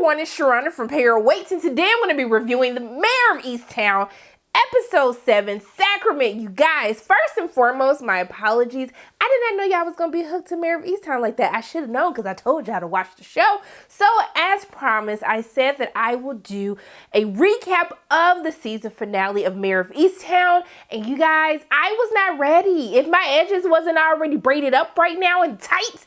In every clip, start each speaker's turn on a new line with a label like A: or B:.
A: everyone, it's Sharona from Payer Waits, and today I'm going to be reviewing the Mare of Easttown, Episode 7, Sacrament. You guys, first and foremost, my apologies. I did not know y'all was going to be hooked to Mare of Easttown like that. I should have known because I told y'all to watch the show. So, as promised, I said that I will do a recap of the season finale of Mare of Easttown. And you guys, I was not ready. If my edges wasn't already braided up right now and tight,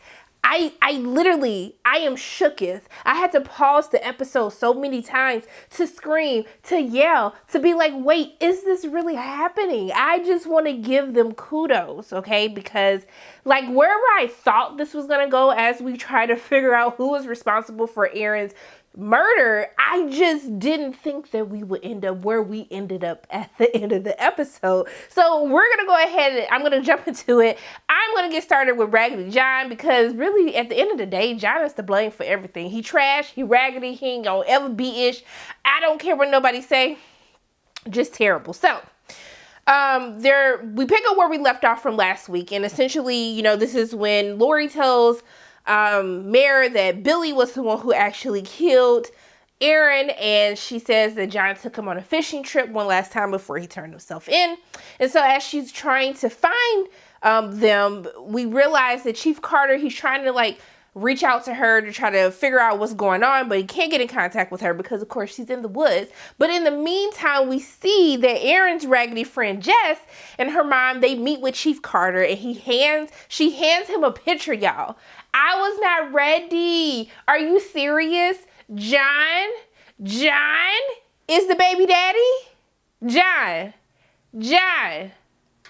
A: I am shooketh. I had to pause the episode so many times to scream, to yell, to be like, wait, is this really happening? I just want to give them kudos, okay? Because like wherever I thought this was going to go as we try to figure out who was responsible for Aaron's murder, I just didn't think that we would end up where we ended up at the end of the episode. So we're going to go ahead and I'm going to jump into it. I'm going to get started with Raggedy John because really at the end of the day, John is to blame for everything. He trash, he raggedy, he ain't gonna ever be ish. I don't care what nobody say. Just terrible. So we pick up where we left off from last week, and essentially, you know, this is when Lori tells Mare that Billy was the one who actually killed Aaron, and she says that John took him on a fishing trip one last time before he turned himself in. And so as she's trying to find them, we realize that Chief Carter, he's trying to like reach out to her to try to figure out what's going on, but he can't get in contact with her because of course she's in the woods. But in the meantime, we see that Aaron's raggedy friend Jess and her mom, they meet with Chief Carter, and she hands him a picture, y'all. I was not ready. Are you serious? John is the baby daddy? John.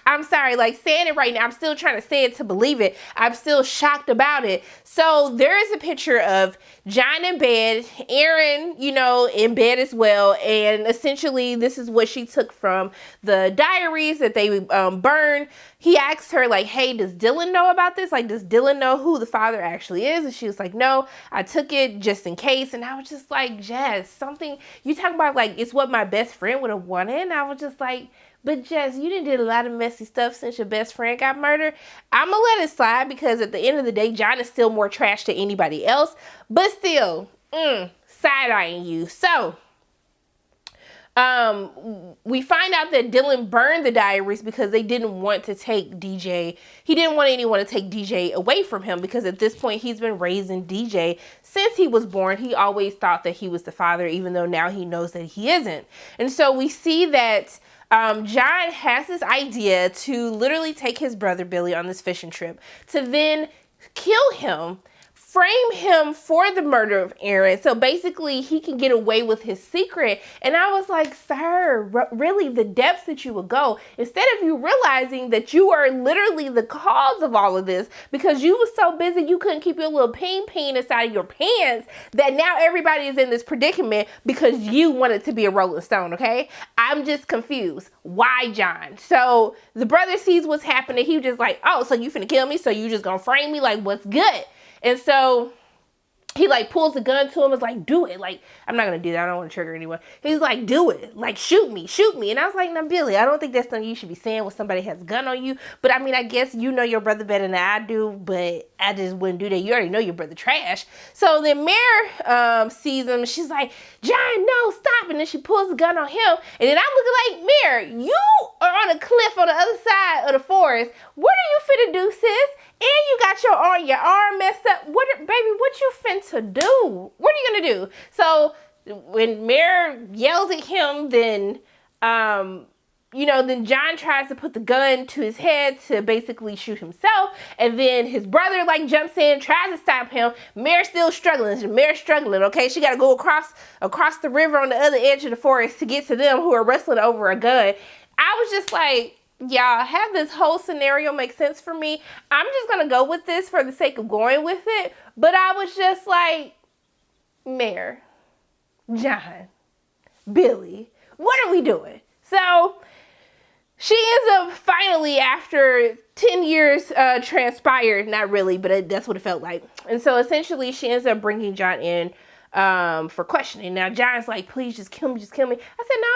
A: I'm sorry, like saying it right now, I'm still trying to say it to believe it. I'm still shocked about it. So there is a picture of John in bed, Aaron, you know, in bed as well. And essentially this is what she took from the diaries that they burned. He asked her like, hey, does Dylan know about this? Like, does Dylan know who the father actually is? And she was like, no, I took it just in case. And I was just like, Jess, something, you talk about like, it's what my best friend would have wanted. And I was just like, but Jess, you done did a lot of messy stuff since your best friend got murdered. I'm gonna let it slide because at the end of the day, John is still more trash than anybody else. But still, side-eyeing you. So, we find out that Dylan burned the diaries because they didn't want to take DJ. He didn't want anyone to take DJ away from him because at this point, he's been raising DJ since he was born. He always thought that he was the father, even though now he knows that he isn't. And so we see that John has this idea to literally take his brother Billy on this fishing trip to then kill him, frame him for the murder of Aaron. So basically he can get away with his secret. And I was like, sir, really the depths that you would go instead of you realizing that you are literally the cause of all of this because you was so busy you couldn't keep your little peen inside of your pants that now everybody is in this predicament because you wanted to be a Rolling Stone, okay? I'm just confused. Why, John? So the brother sees what's happening. He was just like, oh, so you finna kill me? So you just gonna frame me? Like, what's good? And so he like pulls the gun to him. Is like, do it. Like, I'm not going to do that. I don't want to trigger anyone. He's like, do it. Like, shoot me. And I was like, no, Billy, I don't think that's something you should be saying when somebody has a gun on you. But I mean, I guess you know your brother better than I do, but I just wouldn't do that. You already know your brother trash. So then Mare sees him. She's like, John, no, stop. And then she pulls the gun on him. And then I'm looking like, Mare, you are on a cliff on the other side of the forest. What are you finna do, sis? And you got your arm messed up. Baby, what you finna do? What are you gonna do? So when Mare yells at him, then, then John tries to put the gun to his head to basically shoot himself. And then his brother like jumps in, tries to stop him. Mare's still struggling. Mare's struggling, okay? She got to go across the river on the other edge of the forest to get to them who are wrestling over a gun. I was just like, y'all, have this whole scenario make sense for me. I'm just going to go with this for the sake of going with it. But I was just like, Mare, John, Billy, what are we doing? So she ends up finally, after 10 years transpired, not really, but that's what it felt like. And so essentially she ends up bringing John in for questioning. Now John's like, please just kill me. I said, no,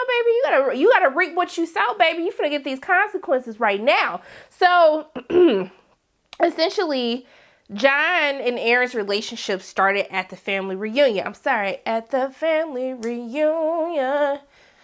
A: baby, you gotta reap what you sow, baby. You finna get these consequences right now. So essentially John and Aaron's relationship started at the family reunion. I'm sorry, at the family reunion.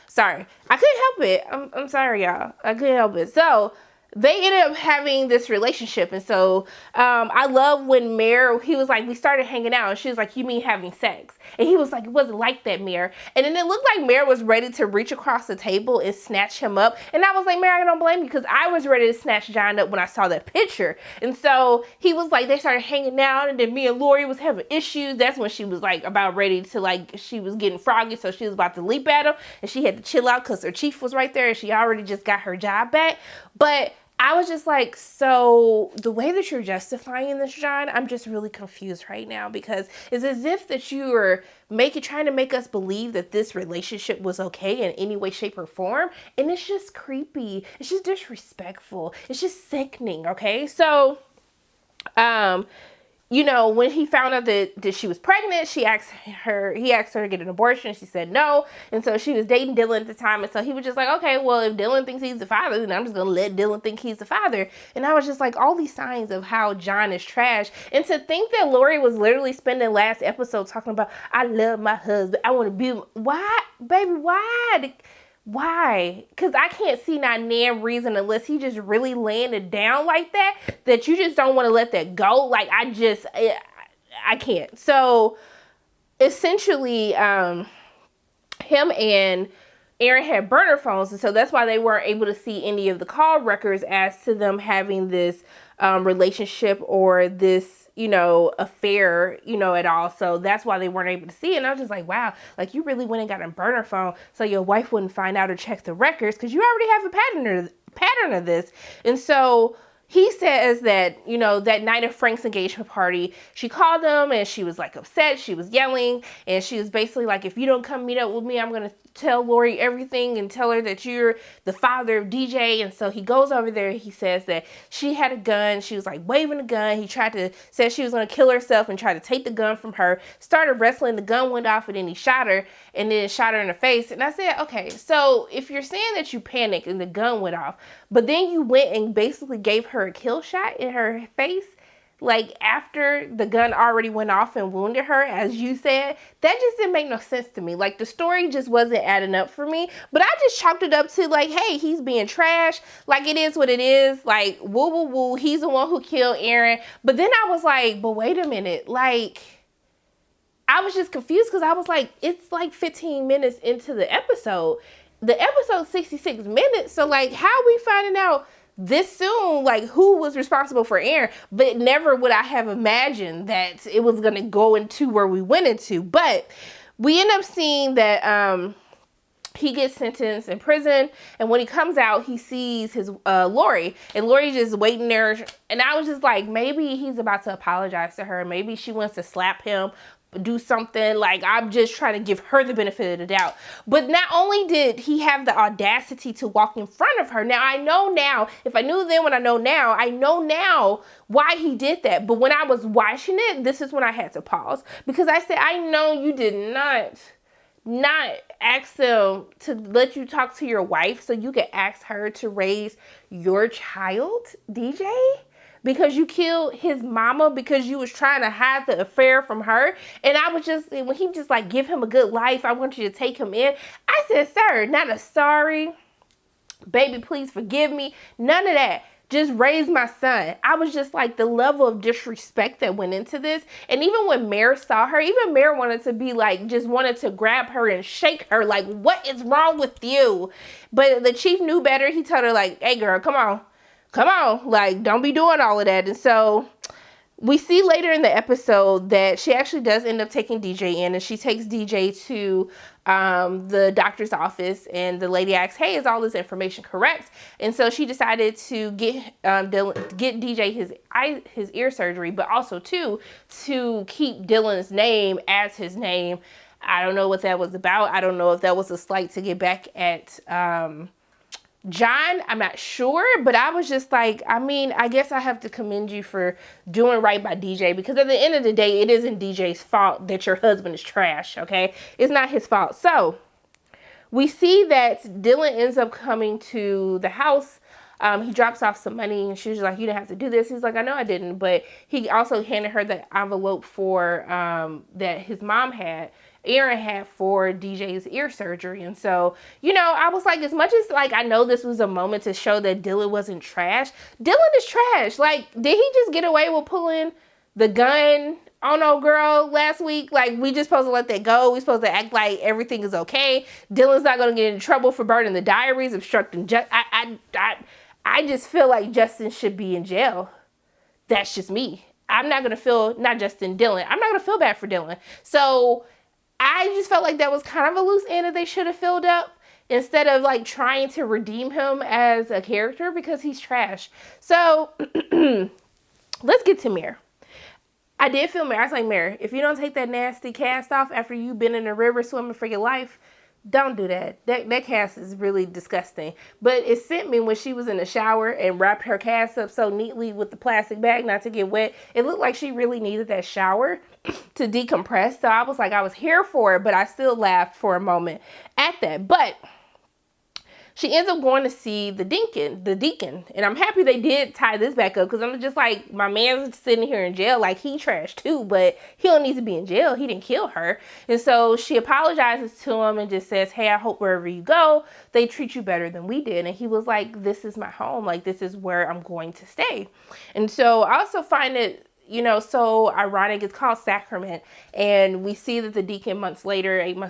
A: Sorry, I couldn't help it. I'm sorry, y'all. I couldn't help it. So they ended up having this relationship. And so I love when Mare, he was like, we started hanging out. And she was like, you mean having sex? And he was like, it wasn't like that, Mare. And then it looked like Mare was ready to reach across the table and snatch him up. And I was like, Mare, I don't blame you, because I was ready to snatch John up when I saw that picture. And so he was like, they started hanging out. And then me and Lori was having issues. That's when she was like about ready to, like, she was getting froggy. So she was about to leap at him. And she had to chill out because her chief was right there. And she already just got her job back. But I was just like, so the way that you're justifying this, John, I'm just really confused right now, because it's as if that you are trying to make us believe that this relationship was okay in any way, shape, or form. And it's just creepy. It's just disrespectful. It's just sickening. Okay. So, you know, when he found out that she was pregnant, he asked her to get an abortion. She said no. And so she was dating Dylan at the time. And so he was just like, okay, well, if Dylan thinks he's the father, then I'm just going to let Dylan think he's the father. And I was just like, all these signs of how John is trash. And to think that Lori was literally spending last episode talking about, I love my husband. I want to be, why, baby, why? Why? Because I can't see not damn reason, unless he just really laying it down like that, that you just don't want to let that go. Like, I can't. So essentially, him and Aaron had burner phones. And so that's why they weren't able to see any of the call records as to them having this relationship or this, you know, affair, you know, at all. So that's why they weren't able to see it. And I was just like, wow, like you really went and got a burner phone so your wife wouldn't find out or check the records, because you already have a pattern of this. And so he says that, you know, that night of Frank's engagement party, she called him and she was like upset. She was yelling and she was basically like, if you don't come meet up with me, I'm going to tell Lori everything and tell her that you're the father of DJ. And so he goes over there. He says that she had a gun. She was like waving a gun. He said she was going to kill herself and try to take the gun from her, started wrestling. The gun went off and then he shot her and then shot her in the face. And I said, okay, so if you're saying that you panicked and the gun went off, but then you went and basically gave her a kill shot in her face, like after the gun already went off and wounded her, as you said, that just didn't make no sense to me. Like the story just wasn't adding up for me. But I just chalked it up to like, hey, he's being trash. Like it is what it is. Like woo woo woo. He's the one who killed Aaron. But then I was like, but wait a minute. Like I was just confused, because I was like, it's like 15 minutes into the episode. The episode's 66 minutes. So like, how are we finding out this soon, like who was responsible for Aaron? But never would I have imagined that it was going to go into where we went into. But we end up seeing that he gets sentenced in prison, and when he comes out, he sees his Lori, and Lori's just waiting there. And I was just like, maybe he's about to apologize to her. Maybe she wants to slap him, do something. Like, I'm just trying to give her the benefit of the doubt. But not only did he have the audacity to walk in front of her, now I know now, if I knew then what I know now why he did that. But when I was watching it, this is when I had to pause, because I said, I know you did not ask them to let you talk to your wife so you could ask her to raise your child, DJ, because you killed his mama because you was trying to hide the affair from her. And I was just, when he just like, give him a good life, I want you to take him in. I said, sir, not a sorry, baby, please forgive me, none of that. Just raise my son. I was just like, the level of disrespect that went into this. And even when Mare saw her, even Mare wanted to be like, just wanted to grab her and shake her. Like, what is wrong with you? But the chief knew better. He told her like, hey girl, come on. Like, don't be doing all of that. And so we see later in the episode that she actually does end up taking DJ in, and she takes DJ to the doctor's office, and the lady asks, hey, is all this information correct? And so she decided to get DJ his ear surgery, but also to keep Dylan's name as his name. I don't know what that was about. I don't know if that was a slight to get back at John, I'm not sure, but I was just like, I mean, I guess I have to commend you for doing right by DJ, because at the end of the day, it isn't DJ's fault that your husband is trash, okay? It's not his fault. So we see that Dylan ends up coming to the house He drops off some money, and she was like, you didn't have to do this. He's like, I know I didn't. But he also handed her the envelope for that his mom had, Aaron had, for DJ's ear surgery. And so, you know, I was like, as much as like I know this was a moment to show that Dylan wasn't trash, Dylan is trash. Like, did he just get away with pulling the gun on old girl last week? Like, we just supposed to let that go? We supposed to act like everything is okay? Dylan's not going to get in trouble for burning the diaries, obstructing I just feel like Justin should be in jail. That's just me. I'm not going to feel, not Justin, Dylan. I'm not going to feel bad for Dylan. So I just felt like that was kind of a loose end that they should have filled up, instead of like trying to redeem him as a character, because he's trash. So let's get to Mare. I did feel Mare. I was like, Mare, if you don't take that nasty cast off after you've been in the river swimming for your life, don't do that. That cast is really disgusting. But it sent me when she was in the shower and wrapped her cast up so neatly with the plastic bag not to get wet. It looked like she really needed that shower to decompress. So I was like, I was here for it, but I still laughed for a moment at that. But she ends up going to see the Deacon. And I'm happy they did tie this back up, because I'm just like, my man's sitting here in jail, like he trash too, but he don't need to be in jail. He didn't kill her. And so she apologizes to him and just says, hey, I hope wherever you go, they treat you better than we did. And he was like, this is my home. Like, this is where I'm going to stay. And so I also find it, you know, so ironic. It's called Sacrament. And we see that the Deacon 8 months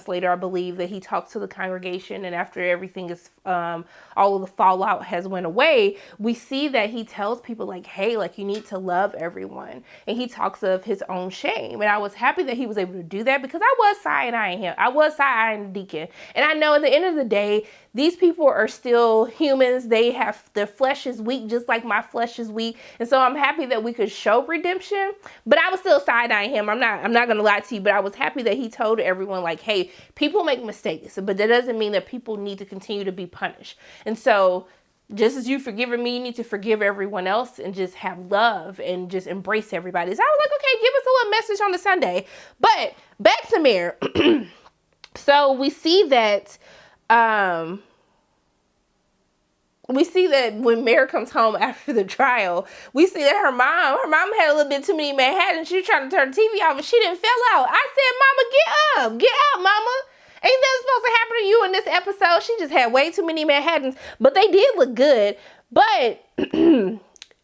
A: later, I believe, that he talks to the congregation. And after everything is, all of the fallout has went away, we see that he tells people like, hey, like, you need to love everyone. And he talks of his own shame. And I was happy that he was able to do that, because I was side-eyeing him. I was side-eyeing the Deacon. And I know at the end of the day, these people are still humans. They have, their flesh is weak, just like my flesh is weak. And so I'm happy that we could show redemption, but I was still side-eyeing him. I'm not going to lie to you, but I was happy that he told everyone like, hey, people make mistakes, but that doesn't mean that people need to continue to be punished. And so just as you've forgiven me, you need to forgive everyone else and just have love and just embrace everybody. So I was like, okay, give us a little message on the Sunday. But back to Mare. So we see that, when Mare comes home after the trial, we see that her mom had a little bit too many Manhattan. She was trying to turn the TV off and she didn't fell out. I said, Mama, get up, Mama. Ain't that supposed to happen to you in this episode? She just had way too many Manhattans, but they did look good. But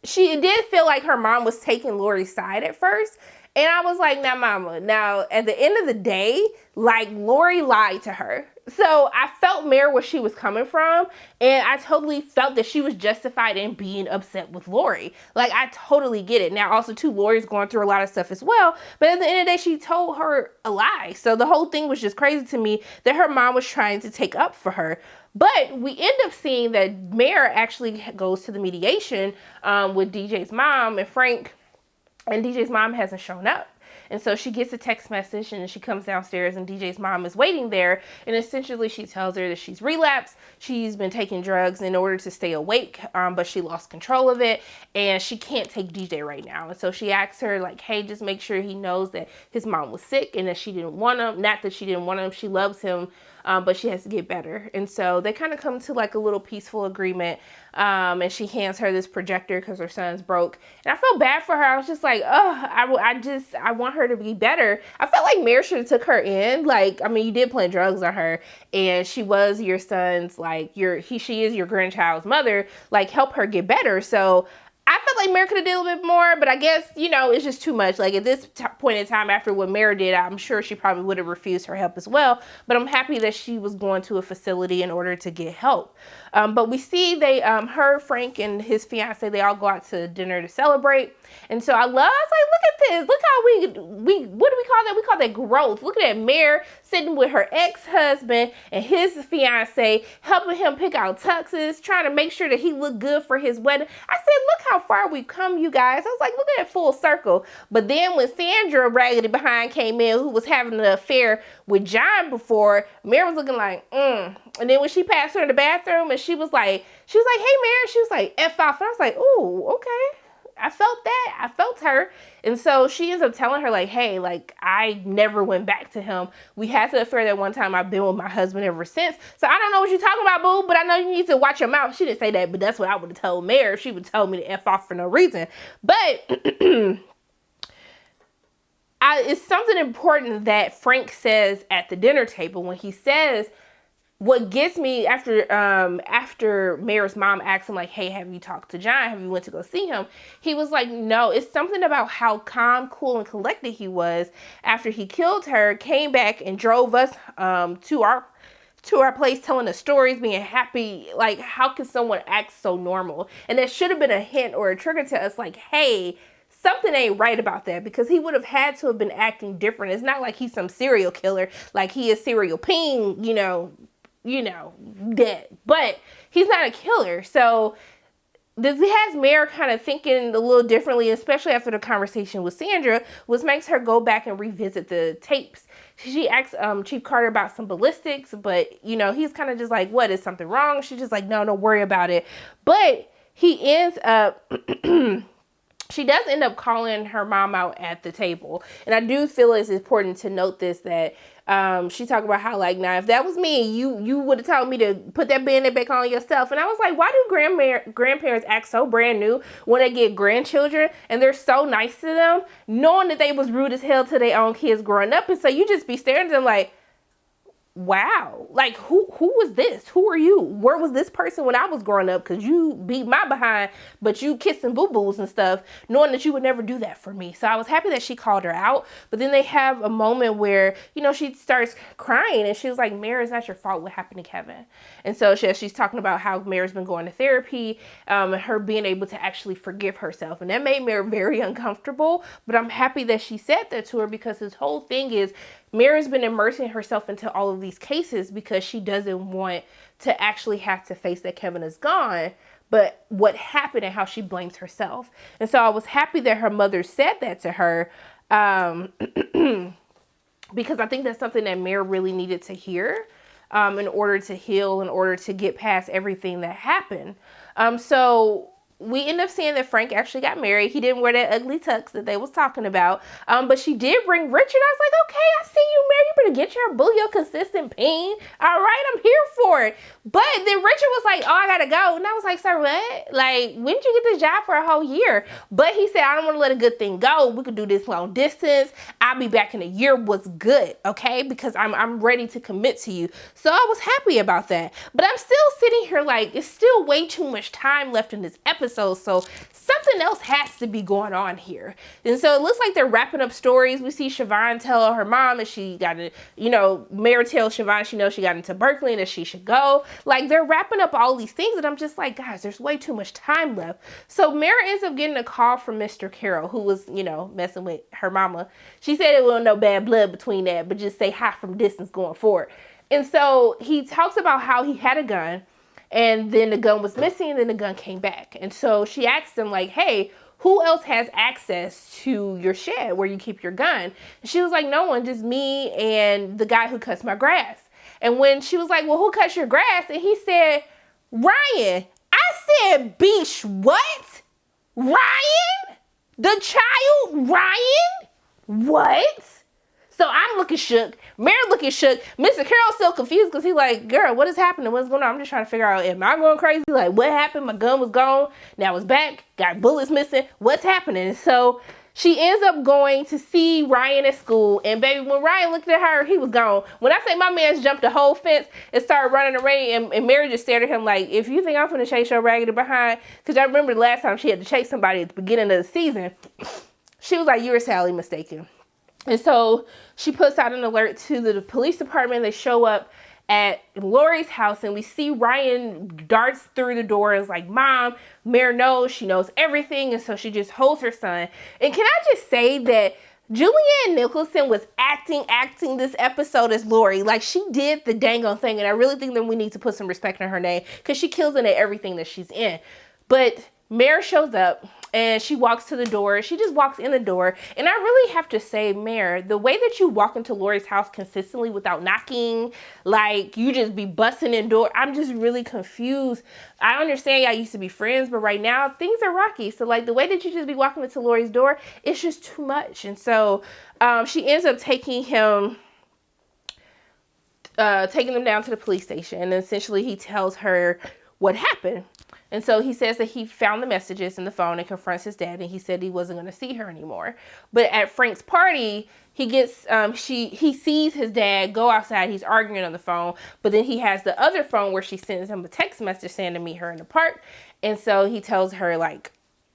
A: she did feel like her mom was taking Lori's side at first. And I was like, now, Mama, now at the end of the day, like, Lori lied to her. So I felt Mare where she was coming from, and I totally felt that she was justified in being upset with Lori. Like, I totally get it. Now, also, too, Lori's going through a lot of stuff as well, but at the end of the day, she told her a lie. So the whole thing was just crazy to me that her mom was trying to take up for her. But we end up seeing that Mare actually goes to the mediation with DJ's mom and Frank, and DJ's mom hasn't shown up. And so she gets a text message and she comes downstairs and DJ's mom is waiting there. And essentially she tells her that she's relapsed. She's been taking drugs in order to stay awake, but she lost control of it and she can't take DJ right now. And so she asks her like, hey, just make sure he knows that his mom was sick and that she didn't want him. Not that she didn't want him. She loves him, but she has to get better. And so they kind of come to like a little peaceful agreement. And she hands her this projector because her son's broke. And I felt bad for her. I was just like, oh, I want her to be better. I felt like Mare should have took her in. Like, I mean, you did plant drugs on her and she was your son's, like, she is your grandchild's mother. Like, help her get better. So I felt like Mare could have did a little bit more, but I guess, you know, it's just too much. Like, at this point in time, after what Mare did, I'm sure she probably would have refused her help as well. But I'm happy that she was going to a facility in order to get help. But we see her, Frank, and his fiance, they all go out to dinner to celebrate. And so I was like, look at this. Look how what do we call that? We call that growth. Look at that, Mare sitting with her ex-husband and his fiance, helping him pick out tuxes, trying to make sure that he looked good for his wedding. I said, look how far we've come, you guys. I was like, look at that full circle. But then when Sandra Raggedy Behind came in, who was having an affair with John before, Mare was looking like, And then when she passed her in the bathroom and she was like, hey, Mare, she was like, F off. And I was like, ooh, okay. I felt that. I felt her. And so she ends up telling her, like, hey, like, I never went back to him. We had the affair that one time. I've been with my husband ever since. So I don't know what you're talking about, boo, but I know you need to watch your mouth. She didn't say that, but that's what I would have told Mare if she would tell me to F off for no reason. But it's something important that Frank says at the dinner table when he says, what gets me after Mare's mom asked him, like, hey, have you talked to John? Have you went to go see him? He was like, no. It's something about how calm, cool, and collected he was after he killed her, came back and drove us to our place, telling us stories, being happy. Like, how can someone act so normal? And that should have been a hint or a trigger to us, like, hey, something ain't right about that, because he would have had to have been acting different. It's not like he's some serial killer, like he is serial ping, dead. But he's not a killer. So this has Mare kind of thinking a little differently, especially after the conversation with Sandra, which makes her go back and revisit the tapes. She asks Chief Carter about some ballistics, but, he's kind of just like, what, is something wrong? She's just like, no, don't worry about it. But he ends up... She does end up calling her mom out at the table. And I do feel it's important to note this, that she talked about how, like, now, if that was me, you would have told me to put that band-aid back on yourself. And I was like, why do grandparents act so brand new when they get grandchildren and they're so nice to them, knowing that they was rude as hell to their own kids growing up? And so you just be staring at them like, wow, like, who was this? Who are you? Where was this person when I was growing up? Because you beat my behind, but you kissing boo-boos and stuff, knowing that you would never do that for me. So I was happy that she called her out. But then they have a moment where, she starts crying, and she was like, Mare, it's not your fault what happened to Kevin. And so she's talking about how Mare's been going to therapy, and her being able to actually forgive herself. And that made Mare very uncomfortable. But I'm happy that she said that to her, because his whole thing is, Mare's been immersing herself into all of these cases because she doesn't want to actually have to face that Kevin is gone, but what happened and how she blames herself. And so I was happy that her mother said that to her, because I think that's something that Mare really needed to hear in order to heal, in order to get past everything that happened. So we end up seeing that Frank actually got married. He didn't wear that ugly tux that they was talking about. But she did bring Richard. I was like, okay, I see you, Mary. You better get your consistent pain. All right, I'm here for it. But then Richard was like, oh, I gotta go. And I was like, sir, what? Like, when did you get this job for a whole year? But he said, I don't want to let a good thing go. We could do this long distance. I'll be back in a year. What's good, okay? Because I'm ready to commit to you. So I was happy about that. But I'm still sitting here like, it's still way too much time left in this episode. So something else has to be going on here. And so it looks like they're wrapping up stories. We see Siobhan tell her mom that she got to, Mare tells Siobhan she knows she got into Berkeley and that she should go. Like, they're wrapping up all these things, and I'm just like, guys, there's way too much time left. So Mare ends up getting a call from Mr. Carroll, who was, messing with her mama. She said it wasn't no bad blood between that, but just say hi from distance going forward. And so he talks about how he had a gun, and then the gun was missing, and then the gun came back. And so she asked him, like, hey, who else has access to your shed where you keep your gun? And she was like, no one, just me and the guy who cuts my grass. And when she was like, well, who cuts your grass? And he said, Ryan. I said, Beach, what? Ryan? The child Ryan? What? So I'm looking shook. Mare looking shook. Mr. Carroll's still confused because he's like, girl, what is happening? What's going on? I'm just trying to figure out, am I going crazy? Like, what happened? My gun was gone. Now it's back. Got bullets missing. What's happening? So she ends up going to see Ryan at school. And baby, when Ryan looked at her, he was gone. When I say my man's jumped the whole fence and started running around, and Mary just stared at him like, if you think I'm finna chase your raggedy behind, because I remember the last time she had to chase somebody at the beginning of the season, she was like, you're sadly mistaken. And so she puts out an alert to the police department. They show up at Lori's house, and we see Ryan darts through the door. Is like, Mom, Mare knows. She knows everything. And so she just holds her son. And can I just say that Julianne Nicholson was acting this episode as Lori. Like, she did the dang on thing. And I really think that we need to put some respect on her name, because she kills in everything that she's in. But Mare shows up and she walks to the door. She just walks in the door. And I really have to say, Mare, the way that you walk into Lori's house consistently without knocking, like you just be busting in door. I'm just really confused. I understand y'all used to be friends, but right now things are rocky. So like the way that you just be walking into Lori's door, it's just too much. And so she ends up taking them down to the police station. And essentially he tells her what happened. And so he says that he found the messages in the phone and confronts his dad, and he said he wasn't going to see her anymore. But at Frank's party, he gets he sees his dad go outside. He's arguing on the phone, but then he has the other phone where she sends him a text message saying to meet her in the park. And so he tells her like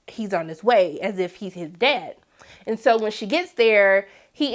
A: he's on his way, as if he's his dad. And so when she gets there, he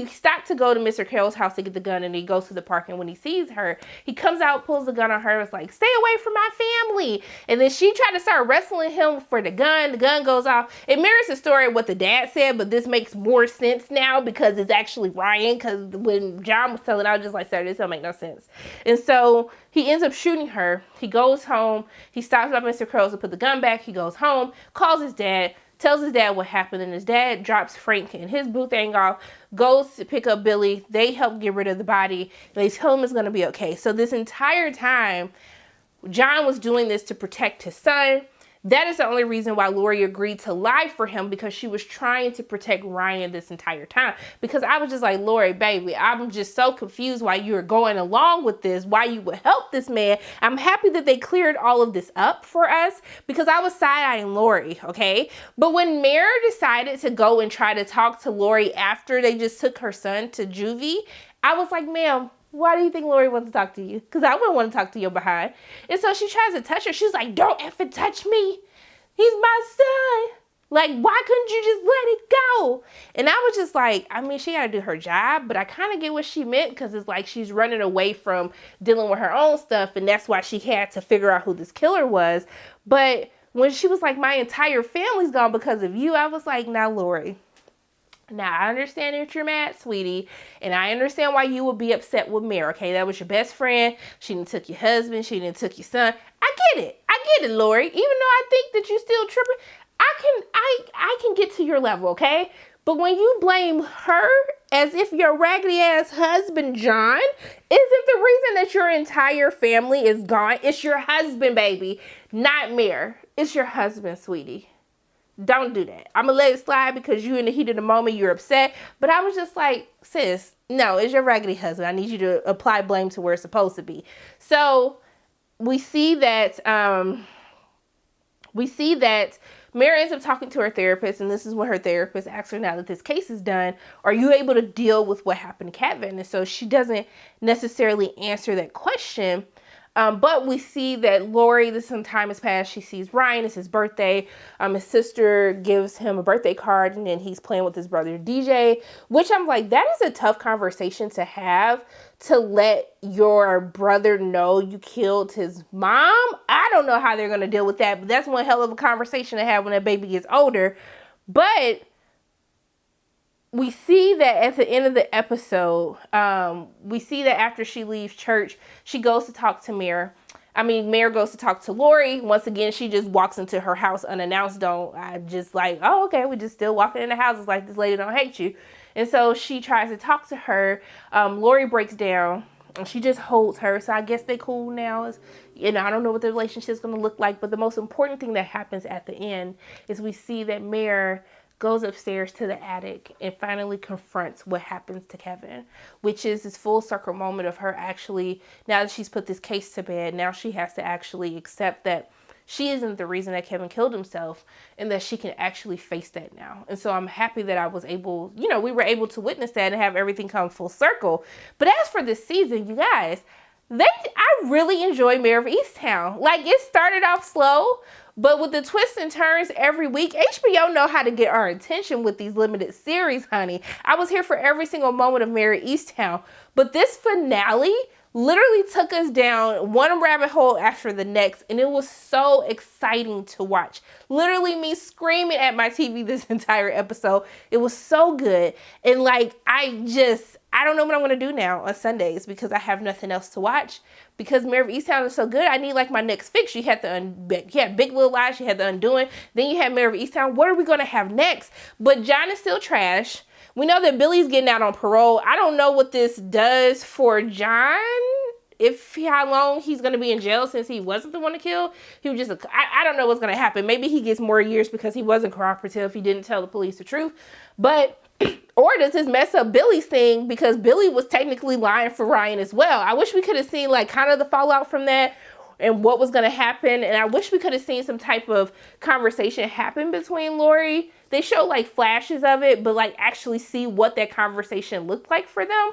A: stopped to go to Mr. Carroll's house to get the gun, and he goes to the park, and when he sees her, he comes out, pulls the gun on her, and was like, stay away from my family. And then she tried to start wrestling him for the gun goes off. It mirrors the story of what the dad said, but this makes more sense now because it's actually Ryan, because when John was telling, I was just like, sir, this don't make no sense. And so he ends up shooting her. He goes home. He stops by Mr. Carroll's to put the gun back. He goes home, calls his dad, tells his dad what happened, and his dad drops Frank and his boo thing off, goes to pick up Billy. They help get rid of the body. They tell him it's going to be okay. So this entire time, John was doing this to protect his son. That is the only reason why Lori agreed to lie for him, because she was trying to protect Ryan this entire time. Because I was just like, Lori, baby, I'm just so confused why you were going along with this, why you would help this man. I'm happy that they cleared all of this up for us, because I was side-eyeing Lori, okay? But when Mare decided to go and try to talk to Lori after they just took her son to juvie, I was like, ma'am, why do you think Lori wants to talk to you? Because I wouldn't want to talk to your behind. And so she tries to touch her. She's like, don't effing touch me. He's my son. Like, why couldn't you just let it go? And I was just like, I mean, she got to do her job, but I kind of get what she meant, because it's like she's running away from dealing with her own stuff, and that's why she had to figure out who this killer was. But when she was like, my entire family's gone because of you, I was like, now, Lori, now, I understand that you're mad, sweetie, and I understand why you would be upset with Mare, okay? That was your best friend. She didn't took your husband. She didn't took your son. I get it, Lori. Even though I think that you're still tripping, I can get to your level, okay? But when you blame her as if your raggedy ass husband, John, isn't the reason that your entire family is gone. It's your husband, baby, not Mare. It's your husband, sweetie. Don't do that. I'm going to let it slide because you in the heat of the moment, you're upset. But I was just like, sis, no, it's your raggedy husband. I need you to apply blame to where it's supposed to be. So we see that Mare ends up talking to her therapist, and this is what her therapist asks her, now that this case is done, are you able to deal with what happened to Kevin? And so she doesn't necessarily answer that question. But we see that Lori, some time has passed. She sees Ryan. It's his birthday. His sister gives him a birthday card, and then he's playing with his brother DJ, which I'm like, that is a tough conversation to have, to let your brother know you killed his mom. I don't know how they're going to deal with that, but that's one hell of a conversation to have when that baby gets older. But we see that at the end of the episode, we see that after she leaves church, she goes to talk to Mare. Mare goes to talk to Lori. Once again, she just walks into her house unannounced. I'm just like, oh, okay, we're just still walking in the house. It's like, this lady don't hate you. And so she tries to talk to her. Lori breaks down, and she just holds her. So I guess they cool now. I don't know what the relationship's going to look like. But the most important thing that happens at the end is we see that Mare goes upstairs to the attic and finally confronts what happens to Kevin, which is this full circle moment of her actually, now that she's put this case to bed, now she has to actually accept that she isn't the reason that Kevin killed himself, and that she can actually face that now. And so I'm happy that I was able, we were able to witness that and have everything come full circle. But as for this season, you guys, I really enjoy Mare of Easttown. Like, it started off slow, but with the twists and turns every week, HBO know how to get our attention with these limited series, honey. I was here for every single moment of Mare of Easttown. But this finale literally took us down one rabbit hole after the next, and it was so exciting to watch. Literally me screaming at my TV this entire episode. It was so good. And like, I I don't know what I'm going to do now on Sundays because I have nothing else to watch. Because Mare of Easttown is so good, I need like my next fix. You had Big Little Lies, you had The Undoing, then you had Mare of Easttown. What are we going to have next? But John is still trash. We know that Billy's getting out on parole. I don't know what this does for John. How long he's going to be in jail since he wasn't the one to kill. He was just, I don't know what's going to happen. Maybe he gets more years because he wasn't cooperative. He didn't tell the police the truth. But, or does this mess up Billy's thing? Because Billy was technically lying for Ryan as well. I wish we could have seen like kind of the fallout from that and what was going to happen. And I wish we could have seen some type of conversation happen between Lori. They show like flashes of it, but like actually see what that conversation looked like for them.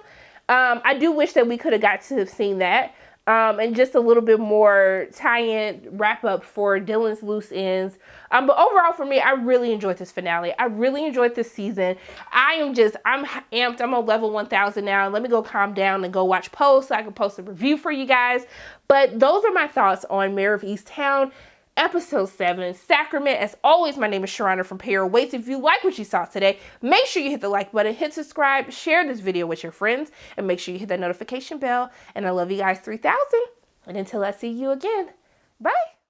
A: I do wish that we could have got to have seen that. And just a little bit more tie-in wrap up for Dylan's loose ends. But overall for me, I really enjoyed this finale. I really enjoyed this season. I'm amped. I'm on level 1000 now. Let me go calm down and go watch posts so I can post a review for you guys. But those are my thoughts on Mare of Easttown. Episode 7, Sacrament. As always, my name is Sharana from Payroll Waits. If you like what you saw today, make sure you hit the like button, hit subscribe, share this video with your friends, and make sure you hit that notification bell. And I love you guys 3000. And until I see you again, bye.